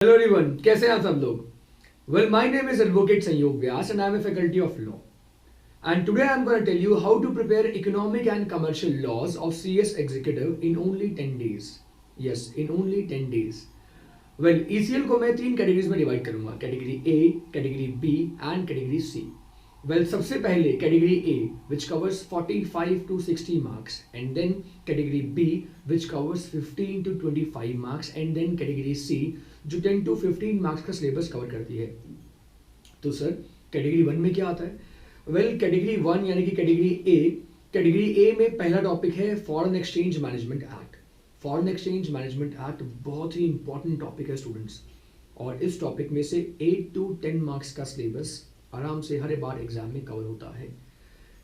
Hello everyone, कैसे हैं आप सब लोग? Well, my name is advocate Sanyog Vyas and I am a faculty of law. And today I'm going to tell you how to prepare economic and commercial laws of CS executive in only 10 days. Yes, in only 10 days. Well, ECL को मैं तीन categories में divide करूंगा, category A, category B and category C. Well, सबसे पहले category A which covers 45 to 60 marks and then category B which covers 15 to 25 marks and then category C जो 10 to 15 marks का syllabus cover करती है. तो sir, category one में क्या आता है? वेल, कैटेगरी वन यानी कि कैटेगरी ए में पहला टॉपिक है foreign exchange management act. Foreign exchange management act बहुत ही इंपॉर्टेंट टॉपिक है स्टूडेंट्स, और इस टॉपिक में से 8 to 10 मार्क्स का सिलेबस आराम से हर बार एग्जाम में कवर होता है.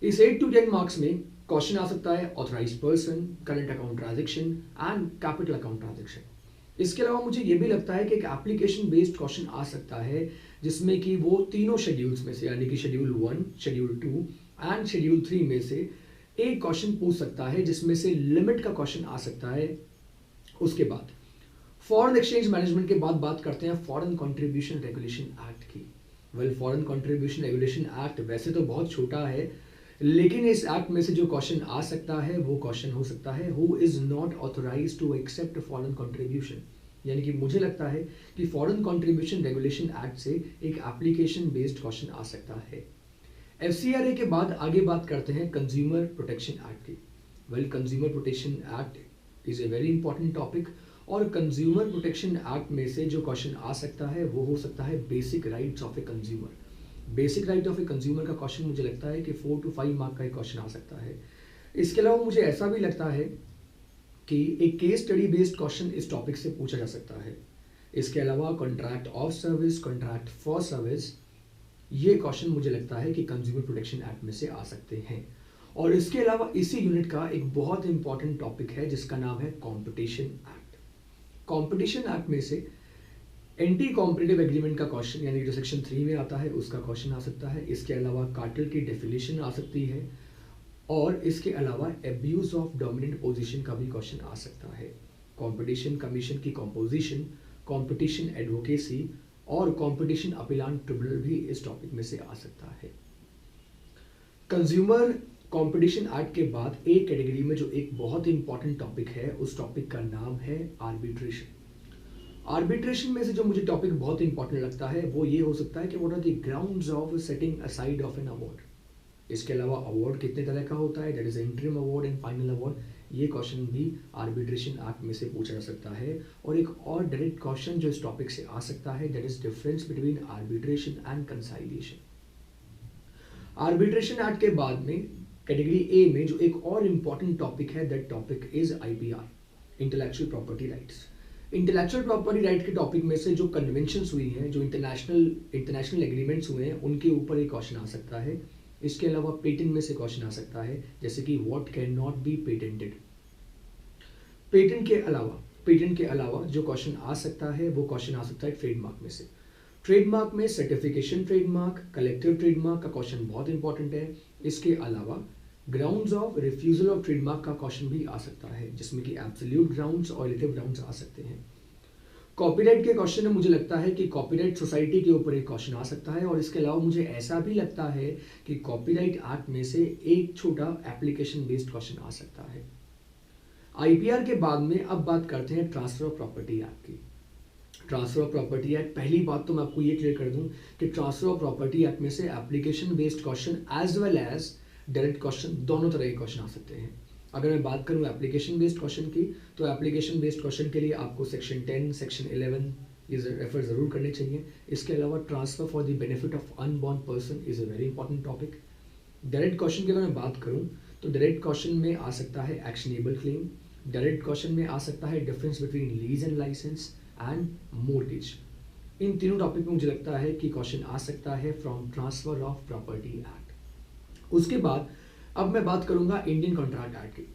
इस 8 to 10 मार्क्स में क्वेश्चन आ सकता है authorised person, current account transaction and capital account transaction. इसके अलावा मुझे ये भी लगता है कि एक एप्लीकेशन बेस्ड क्वेश्चन आ सकता है जिसमें कि वो तीनों शेड्यूल्स में से यानी कि शेड्यूल 1, शेड्यूल 2 एंड शेड्यूल 3 में से एक क्वेश्चन पूछ सकता है जिसमें से लिमिट का क्वेश्चन आ सकता है. उसके बाद फॉरेन एक्सचेंज मैनेजमेंट के बाद बात करते हैं फॉरेन कंट्रीब्यूशन रेगुलेशन एक्ट की. Well, foreign contribution regulation act वैसे तो बहुत छोटा है, लेकिन इस एक्ट में से जो क्वेश्चन आ सकता है वो क्वेश्चन हो सकता है who is not authorised to accept foreign contribution. यानी कि मुझे लगता है कि फॉरेन कंट्रीब्यूशन रेगुलेशन एक्ट से एक एप्लीकेशन बेस्ड क्वेश्चन आ सकता है. एफसीआरए के बाद आगे बात करते हैं कंज्यूमर प्रोटेक्शन एक्ट की. Well, consumer protection act is a very important topic, और कंज्यूमर प्रोटेक्शन एक्ट में से जो क्वेश्चन आ सकता है वो हो सकता है basic rights of a consumer. Basic right of a consumer का क्वेश्चन मुझे लगता है कि 4 to 5 मार्क का एक क्वेश्चन आ सकता है. इसके अलावा मुझे ऐसा भी लगता है कि एक केस स्टडी बेस्ड क्वेश्चन इस टॉपिक से पूछा जा सकता है. इसके अलावा contract of service, contract for service, ये क्वेश्चन मुझे लगता है कि कंज्यूमर प्रोटेक्शन एक्ट में से आ सकते हैं. और इसके अलावा इसी यूनिट का एक बहुत इंपॉर्टेंट टॉपिक है जिसका नाम है कॉम्पिटिशन एक्ट. कॉम्पिटिशन एक्ट में से एंटी कॉम्पिटिटिव एग्रीमेंट का क्वेश्चन यानी जो सेक्शन 3 में आता है उसका क्वेश्चन आ सकता है. इसके अलावा कार्टेल की डेफिनेशन आ सकती है, और इसके अलावा एब्यूज ऑफ डोमिनेंट पोजीशन का भी क्वेश्चन आ सकता है. कंपटीशन कमीशन की कंपोजिशन, कंपटीशन एडवोकेसी और कंपटीशन अपीलान ट्रिब्यूनल भी इस टॉपिक में से आ सकता है. कंज्यूमर कंपटीशन एक्ट के बाद एक कैटेगरी में जो एक बहुत इंपॉर्टेंट टॉपिक है उस टॉपिक का नाम है आर्बिट्रेशन. आर्बिट्रेशन में से जो मुझे टॉपिक बहुत इंपॉर्टेंट लगता है वो ये हो सकता है कि what are the grounds of setting aside of an award. इसके अलावा अवार्ड कितने तरह का होता है, that is interim award and final award, ये क्वेश्चन भी आर्बिट्रेशन एक्ट में से पूछा जा सकता है. और एक और डायरेक्ट क्वेश्चन जो इस टॉपिक से आ सकता है that is difference between arbitration and conciliation. Arbitration act के बाद में कैटेगरी ए में जो एक और इंपॉर्टेंट टॉपिक है that topic is IPR, intellectual property rights. Intellectual property right के टॉपिक में से जो कन्वेंशंस हुई हैं, जो इंटरनेशनल एग्रीमेंट्स हुए हैं, उनके ऊपर एक क्वेश्चन आ सकता है. इसके अलावा पेटेंट में से क्वेश्चन आ सकता है जैसे कि what can not be patented. Patent के अलावा जो क्वेश्चन आ सकता है वो क्वेश्चन आ सकता है ट्रेडमार्क में से. ट्रेडमार्क में सर्टिफिकेशन ट्रेडमार्क, कलेक्टिव ट्रेडमार्क का क्वेश्चन बहुत इंपॉर्टेंट है. इसके अलावा grounds of refusal of trademark का क्वेश्चन भी आ सकता है जिसमें कि एब्सोल्यूट ग्राउंड्स और रिलेटिव ग्राउंड्स आ सकते हैं. कॉपीराइट के क्वेश्चन में मुझे लगता है कि कॉपीराइट सोसाइटी के ऊपर एक क्वेश्चन आ सकता है, और इसके अलावा मुझे ऐसा भी लगता है कि कॉपीराइट एक्ट में से एक छोटा एप्लीकेशन बेस्ड क्वेश्चन आ सकता है. आईपीआर के बाद में अब बात करते हैं ट्रांसफर ऑफ प्रॉपर्टी एक्ट की. ट्रांसफर ऑफ प्रॉपर्टी एक्ट, पहली बात तो मैं आपको ये क्लियर कर दूं कि ट्रांसफर ऑफ प्रॉपर्टी एक्ट में से application based question as well as direct question दोनों तरह के क्वेश्चन आ सकते हैं. अगर मैं बात करूं एप्लीकेशन बेस्ड क्वेश्चन की, तो एप्लीकेशन बेस्ड क्वेश्चन के लिए आपको सेक्शन 10, सेक्शन 11 ये रेफर जरूर करने चाहिए. इसके अलावा transfer for the benefit of unborn person is a very important topic. Direct question की अगर मैं बात करूं तो डायरेक्ट क्वेश्चन में आ सकता है एक्शनेबल क्लेम. डायरेक्ट क्वेश्चन में आ सकता है difference between lease and license and mortgage. इन तीनों टॉपिक में मुझे लगता है कि क्वेश्चन आ सकता है from transfer of property act. उसके बाद अब मैं बात करूंगा इंडियन कॉन्ट्रैक्ट एक्ट की.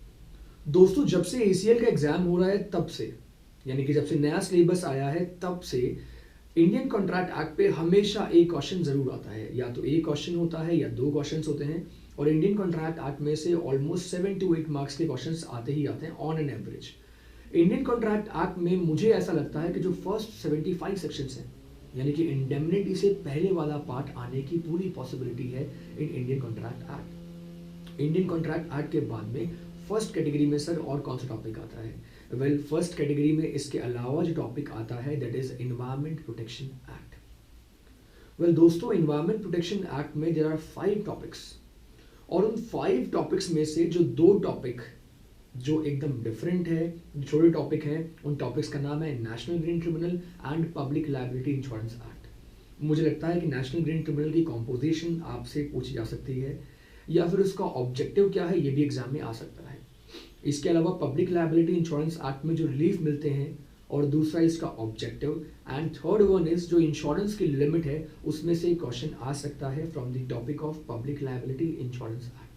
दोस्तों, जब से एसीएल का एग्जाम हो रहा है तब से, यानी कि जब से नया सिलेबस आया है तब से इंडियन कॉन्ट्रैक्ट एक्ट पे हमेशा एक क्वेश्चन जरूर आता है. या तो एक क्वेश्चन होता है या दो क्वेश्चंस होते हैं, और इंडियन कॉन्ट्रैक्ट एक्ट में से ऑलमोस्ट 7 to 8 मार्क्स के क्वेश्चंस आते ही आते हैं on an average. Indian contract act में मुझे ऐसा लगता है कि जो फर्स्ट 75 सेक्शंस हैं, यानी कि इंडेमनिटी से पहले वाला पार्ट आने की पूरी पॉसिबिलिटी है in Indian contract act. Indian contract act के बाद में फर्स्ट कैटेगरी में सर और कौन सा टॉपिक आता है? वेल, फर्स्ट कैटेगरी में इसके अलावा जो टॉपिक आता है that is environment protection act. Well दोस्तों, एनवायरमेंट प्रोटेक्शन एक्ट में देयर आर 5 टॉपिक्स, और उन 5 टॉपिक्स में से जो 2 टॉपिक जो एकदम डिफरेंट है, छोटे टॉपिक हैं, उन टॉपिक्स का नाम है national green tribunal and public liability insurance act. मुझे लगता है कि नेशनल ग्रीन ट्रिब्यूनल की कॉम्पोजिशन आपसे पूछी जा सकती है, या फिर उसका ऑब्जेक्टिव क्या है ये भी एग्जाम में आ सकता है। इसके अलावा पब्लिक लायबिलिटी इंश्योरेंस एक्ट में जो रिलीफ मिलते हैं, और दूसरा इसका objective, and third one is जो इंश्योरेंस की लिमिट है, उसमें से क्वेश्चन आ सकता है from the topic of public liability insurance act.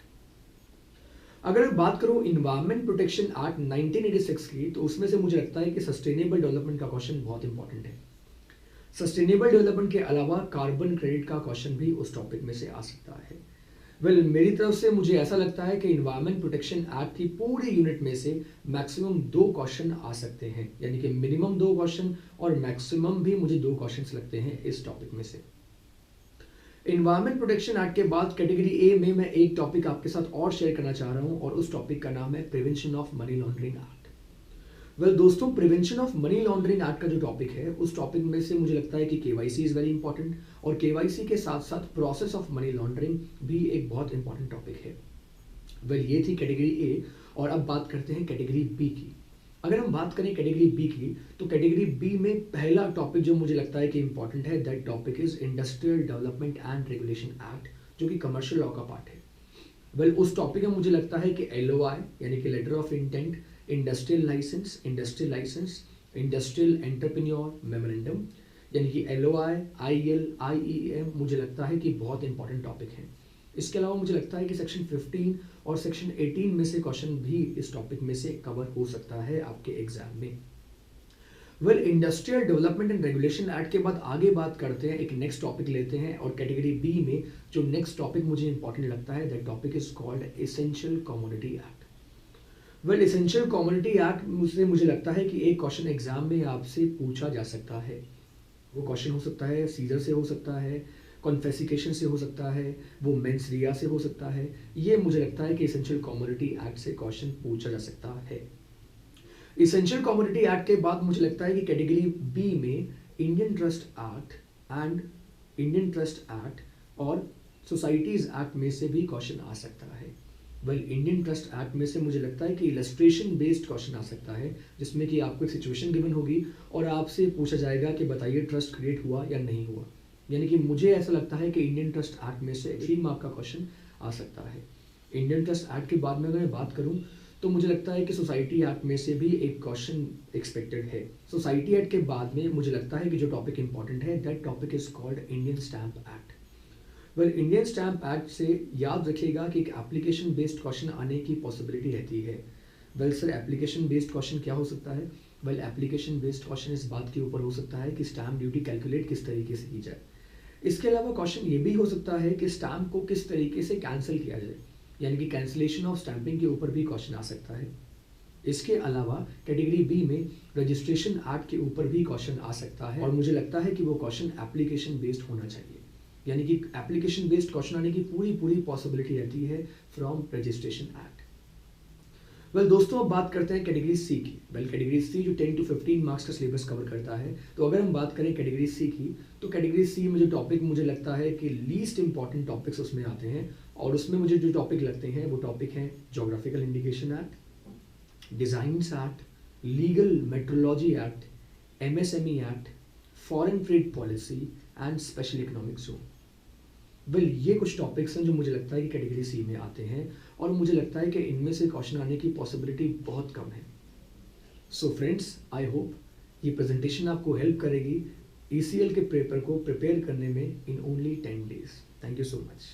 अगर मैं बात करूं इन्वायरमेंट प्रोटेक्शन एक्ट 1986 की, तो उसमें से मुझे लगता है कि सस्टेनेबल डेवलपमेंट का क्वेश्चन बहुत इंपॉर्टेंट है। सस्टेनेबल डेवलपमेंट के अलावा कार्बन क्रेडिट का क्वेश्चन भी उस टॉपिक में से आ सकता है। वेल, मेरी तरफ से मुझे ऐसा लगता है कि इन्वायरमेंट प्रोटेक्शन एक्ट की पूरी यूनिट में से मैक्सिमम 2 क्वेश्चन आ सकते हैं, यानी कि मिनिमम 2 क्वेश्चन और मैक्सिमम भी मुझे 2 क्वेश्चन लगते हैं इस टॉपिक में से। इन्वायरमेंट प्रोटेक्शन एक्ट के बाद कैटेगरी ए में मैं एक टॉपिक आपके साथ और शेयर करना चाह रहा हूं, और उस टॉपिक का नाम है prevention of money laundering act. Well दोस्तों, prevention of money laundering act का जो टॉपिक है, उस टॉपिक में से मुझे लगता है कि केवाईसी इज वेरी इंपॉर्टेंट, और केवाईसी के साथ साथ प्रोसेस ऑफ मनी लॉन्ड्रिंग भी एक बहुत इंपॉर्टेंट टॉपिक है। वेल, ये थी कैटेगरी ए, और अब बात करते हैं कैटेगरी बी की। अगर हम बात करें कैटेगरी बी की, तो कैटेगरी बी में पहला टॉपिक जो मुझे लगता है कि इंपॉर्टेंट है, that topic is industrial development and regulation act, जो कि कमर्शियल लॉ का पार्ट है। वेल, उस टॉपिक में मुझे लगता है कि LOI यानी कि letter of intent, industrial licence, industrial entrepreneur memorandum, यानी कि LOI, IL, IEM मुझे लगता है कि बहुत इंपॉर्टेंट टॉपिक है। इसके अलावा मुझे लगता है कि सेक्शन 15 और सेक्शन 18 में से क्वेश्चन भी इस टॉपिक में से कवर हो सकता है आपके एग्जाम में। Well, industrial development and regulation act के बाद आगे बात करते हैं, एक नेक्स्ट टॉपिक लेते हैं, और कैटेगरी बी में जो नेक्स्ट टॉपिक मुझे इंपॉर्टेंट लगता है, that topic is called essential commodity act. Well, essential commodity act मुझे लगता है कि एक क्वेश्चन एग्जाम में आपसे पूछा जा सकता है। वो क्वेश्चन हो सकता है सीजर से, हो सकता है कॉन्फेसिकेशन से, हो सकता है वो मेंस रिया से, हो सकता है। ये मुझे लगता है कि एसेंशियल कमोडिटी एक्ट से क्वेश्चन पूछा जा सकता है। एसेंशियल कमोडिटी एक्ट के बाद मुझे लगता है कि कैटेगरी बी में इंडियन ट्रस्ट एक्ट और सोसाइटीज एक्ट में से भी क्वेश्चन आ सकता है। वेल, इंडियन ट्रस्ट एक्ट में से मुझे लगता है कि इलस्ट्रेशन बेस्ड क्वेश्चन आ सकता है, जिसमें कि आपको एक सिचुएशन गिवन होगी और आपसे पूछा जाएगा कि बताइए ट्रस्ट क्रिएट हुआ या नहीं हुआ। यानी कि मुझे ऐसा लगता है कि इंडियन ट्रस्ट एक्ट में से 3 मार्क का क्वेश्चन आ सकता है। इंडियन ट्रस्ट एक्ट के बाद में अगर मैं बात करूं, तो मुझे लगता है कि सोसाइटी एक्ट में से भी एक क्वेश्चन एक्सपेक्टेड है। सोसाइटी एक्ट के बाद में मुझे लगता है कि जो टॉपिक इंपॉर्टेंट है, that topic is called Indian stamp act. Well, Indian stamp act से याद रखिएगा कि एक एप्लीकेशन बेस्ड क्वेश्चन आने की पॉसिबिलिटी रहती है। Well sir, application based question क्या हो सकता है? वेल, एप्लीकेशन बेस्ड क्वेश्चन इस बात के ऊपर हो सकता है कि स्टैम्प ड्यूटी कैलकुलेट किस तरीके से की जाए। इसके अलावा क्वेश्चन ये भी हो सकता है कि स्टैम्प को किस तरीके से कैंसिल किया जाए, यानी कि कैंसिलेशन ऑफ स्टैंपिंग के ऊपर भी क्वेश्चन आ सकता है। इसके अलावा कैटेगरी बी में रजिस्ट्रेशन एक्ट के ऊपर भी क्वेश्चन आ सकता है, और मुझे लगता है कि वो क्वेश्चन एप्लीकेशन बेस्ड होना चाहिए, यानी कि एप्लीकेशन बेस्ड क्वेश्चन आने की पूरी पॉसिबिलिटी रहती है फ्रॉम रजिस्ट्रेशन एक्ट। वेल दोस्तों, अब बात करते हैं कैटेगरी सी की। वेल, कैटेगरी सी जो 10 to 15 मार्क्स का सिलेबस कवर करता है, तो अगर हम बात करें कैटेगरी सी की, तो कैटेगरी सी में जो टॉपिक मुझे लगता है कि लीस्ट इंपॉर्टेंट टॉपिक्स उसमें आते हैं, और उसमें मुझे जो टॉपिक लगते हैं वो टॉपिक हैं geographical indication act, designs act, legal metrology act, MSME act, foreign trade policy and special economic zone. Well, ये कुछ टॉपिक्स हैं जो मुझे लगता है कि कैटेगरी सी में आते हैं, और मुझे लगता है कि इनमें से क्वेश्चन आने की पॉसिबिलिटी बहुत कम है। सो फ्रेंड्स, आई होप ये प्रेजेंटेशन आपको हेल्प करेगी ECL के पेपर को प्रिपेयर करने में in only 10 days। Thank you so much.